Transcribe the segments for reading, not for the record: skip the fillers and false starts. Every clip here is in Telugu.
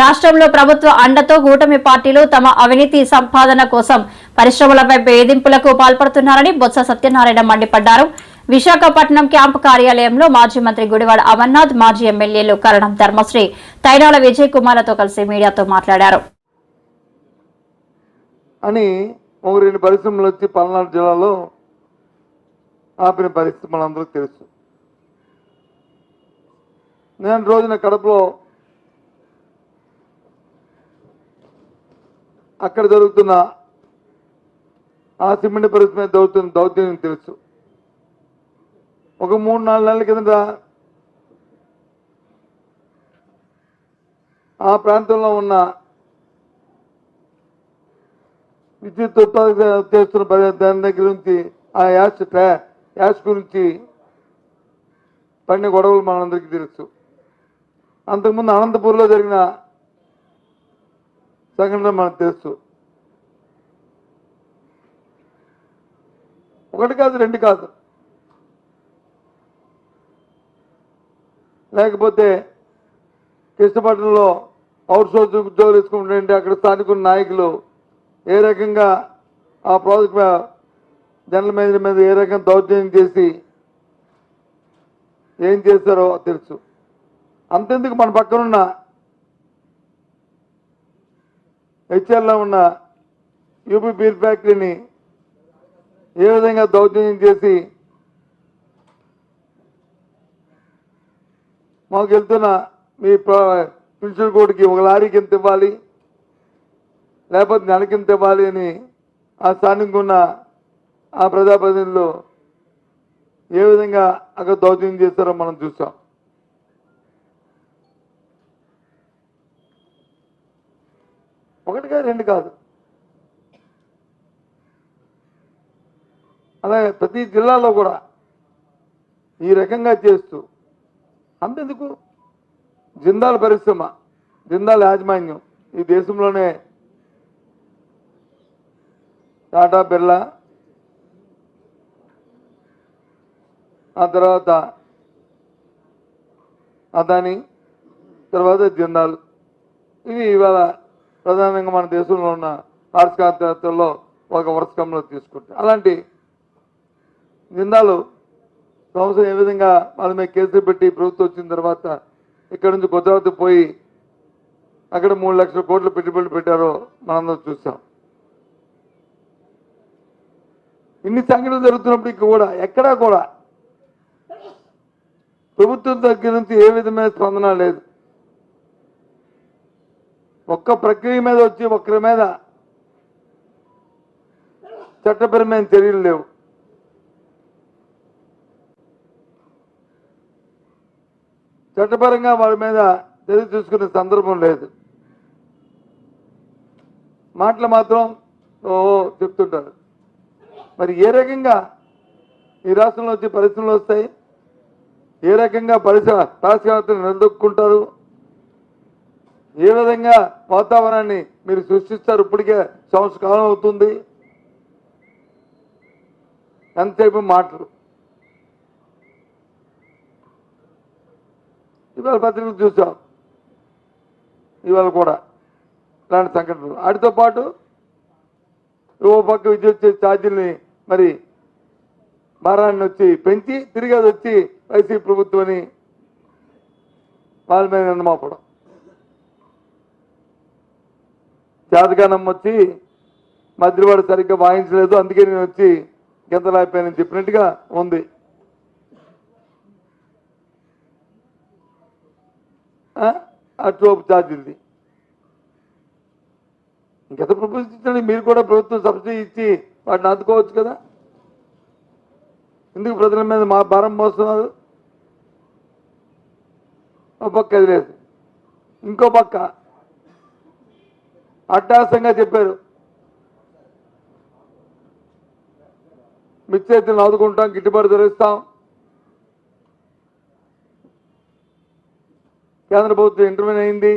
రాష్ట్రంలో ప్రభుత్వ అండతో కూటమి పార్టీలు తమ అవినీతి సంపాదన కోసం పరిశ్రమలపై వేధింపులకు పాల్పడుతున్నారని బొత్స సత్యనారాయణ మండిపడ్డారు. విశాఖపట్నం క్యాంపు కార్యాలయంలో మాజీ మంత్రి గుడివాడ అమర్నాథ్, మాజీ ఎమ్మెల్యేలు కరణం ధర్మశ్రీ, తైనాల విజయ్ కుమార్లతో కలిసి మీడియాతో మాట్లాడారు. అని రెండు పరిశ్రమలు వచ్చి పల్నాడు జిల్లాలో ఆపిన పరిస్థితి మనందరికీ తెలుసు. నేను రోజున కడపలో అక్కడ జరుగుతున్న ఆ సిమెంట్ పరిశ్రమ జరుగుతున్న దౌర్జన్యం తెలుసు. ఒక 3-4 నెలల కిందట ఆ ప్రాంతంలో ఉన్న విద్యుత్ ఉత్పత్తి చేస్తున్న దాని దగ్గర నుంచి ఆ యాష్ గురించి పడిన గొడవలు మనందరికీ తెలుసు. అంతకుముందు అనంతపూర్లో జరిగిన సంఘటన మనకు తెలుసు. ఒకటి కాదు, రెండు కాదు. లేకపోతే కృష్ణపట్నంలో అవుట్ సోర్సింగ్ ఉద్యోగులు వేసుకుంటుంటే అక్కడ స్థానిక నాయకులు ఏ రకంగా ఆ ప్రాజెక్ట్ జనరల్ మేనేజర్ మీద ఏ రకంగా దౌర్జన్యం చేసి ఏం చేస్తారో తెలుసు. అంతెందుకు మన పక్కనున్న హెచ్ఆర్లో ఉన్న యూపీ బీర్ ఫ్యాక్టరీని ఏ విధంగా దౌర్జన్యం చేసి మాకు వెళ్తున్న మీ పెన్షన్ కోడ్కి ఒక లారీకి ఎంత ఇవ్వాలి, లేకపోతే నెలకి ఎంత ఇవ్వాలి అని ఆ స్థానికంగా ఉన్న ఆ ప్రజాప్రతినిధులు ఏ విధంగా అక్కడ దౌర్జన్యం చేస్తారో మనం చూసాం. ఒకటి కాదు, రెండు కాదు. అలాగే ప్రతి జిల్లాలో కూడా ఈ రకంగా చేస్తూ అంతెందుకు జిందాల్ పరిశ్రమ, జిందాల్ యాజమాన్యం ఈ దేశంలోనే టాటా, బిర్లా, ఆ తర్వాత అదాని, తర్వాత జిందాల్, ఇవి ఇవాళ ప్రధానంగా మన దేశంలో ఉన్న ఆర్థికవేత్తల్లో ఒక వర్షకంలో తీసుకుంటారు. అలాంటి జిందాలు సంవత్సరం ఏ విధంగా వాళ్ళ మీద కేసులు పెట్టి ప్రభుత్వం వచ్చిన తర్వాత ఇక్కడ నుంచి గుజరాత్ పోయి అక్కడ 3 లక్షల కోట్లు పెట్టుబడులు పెట్టారో మనందరం చూసాం. ఇన్ని సంఘటనలు జరుగుతున్నప్పటికీ కూడా ఎక్కడా కూడా ప్రభుత్వం దగ్గర నుంచి ఏ విధమైన స్పందన లేదు. ఒక్క ప్రక్రియ మీద వచ్చి ఒక్కరి మీద చట్టపరమైన చర్యలు లేవు. చట్టపరంగా వారి మీద చర్య తీసుకునే సందర్భం లేదు. మాటలు మాత్రం చెప్తుంటారు. మరి ఏ రకంగా ఈ రాష్ట్రంలో వచ్చి పరిశ్రమలు వస్తాయి, ఏ రకంగా పారిశ్రామికవేత్తలు నిలదొక్కుంటారు, ఏ విధంగా వాతావరణాన్ని మీరు సృష్టిస్తారు? ఇప్పటికే సంవత్సర కాలం అవుతుంది. ఎంతసేపు మాటలు. ఇవాళ పత్రికలు చూసాం, ఇవాళ కూడా ఇలాంటి సంఘటనలు. వాటితో పాటు ఓ పక్క విద్యుత్ ఛార్జీలని మరి భారాన్ని వచ్చి పెంచి తిరిగి అది వచ్చి వైసీపీ ప్రభుత్వం అని వాళ్ళ మీద నిందమోపడం. జాతకానం వచ్చి మధ్యవాడు సరిగ్గా వాయించలేదు, అందుకే నేను వచ్చి గెంతలాయిపోయానని చెప్పినట్టుగా ఉంది. అట్రోపు ఛార్జీలది ఇంకెంత ప్రపోజించండి. మీరు కూడా ప్రభుత్వం సబ్సిడీ ఇచ్చి వాటిని అందుకోవచ్చు కదా. ఎందుకు ప్రజల మీద మా భారం మోస్తున్నారు? ఒక పక్క అది లేదు, ఇంకో పక్క అట్టాసంగా చెప్పారు, మిర్చి రైతులను ఆదుకుంటాం, గిట్టుబాటు ధరిస్తాం, కేంద్ర ప్రభుత్వం ఇంటర్వ్యూన్ అయింది,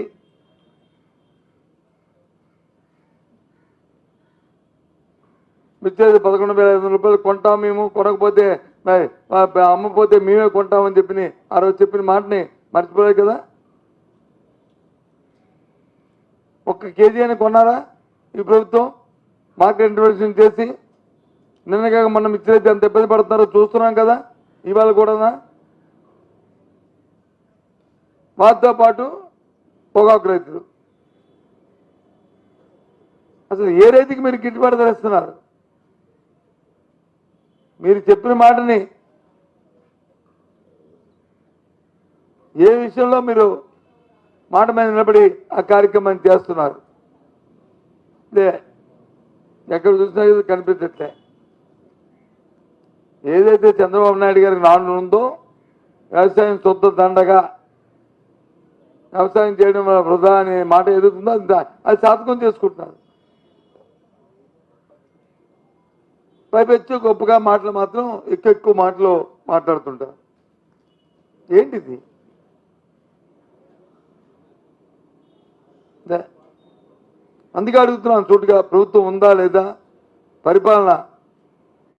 మిర్చి 11,500 రూపాయలు కొంటాం మేము, కొనకపోతే అమ్మపోతే మేమే కొంటామని చెప్పి ఆ రోజు చెప్పిన మాటని మర్చిపోలేదు కదా. ఒక్క కేజీ అని కొన్నారా ఈ ప్రభుత్వం? మార్కెట్ ఇంటర్వెన్షన్ చేసి నిన్నగా మనం ఇచ్చినైతే ఎంత ఇబ్బంది పడుతున్నారో చూస్తున్నాం కదా. ఇవాళ కూడా వాటితో పాటు పొగాకు రైతులు అసలు ఏ రైతుకి మీరు గిట్టుబాటు ధర ఇస్తున్నారు? మీరు చెప్పిన మాటని ఏ విషయంలో మీరు మాట మీద నిలబడి ఆ కార్యక్రమాన్ని చేస్తున్నారు? లే, ఎక్కడ చూసినా కనిపించట్లే. ఏదైతే చంద్రబాబు నాయుడు గారికి నాన్న ఉందో వ్యవసాయం శుద్ధ దండగా, వ్యవసాయం చేయడం వల్ల వృధా అనే మాట ఎదుగుతుందో అది సాధకం చేసుకుంటున్నారు. పైపెచ్చు గొప్పగా మాటలు మాత్రం ఎక్కువ మాటలు మాట్లాడుతుంటారు. ఏంటిది? అందుకే అడుగుతున్నాను, చోటుగా ప్రభుత్వం ఉందా లేదా, పరిపాలన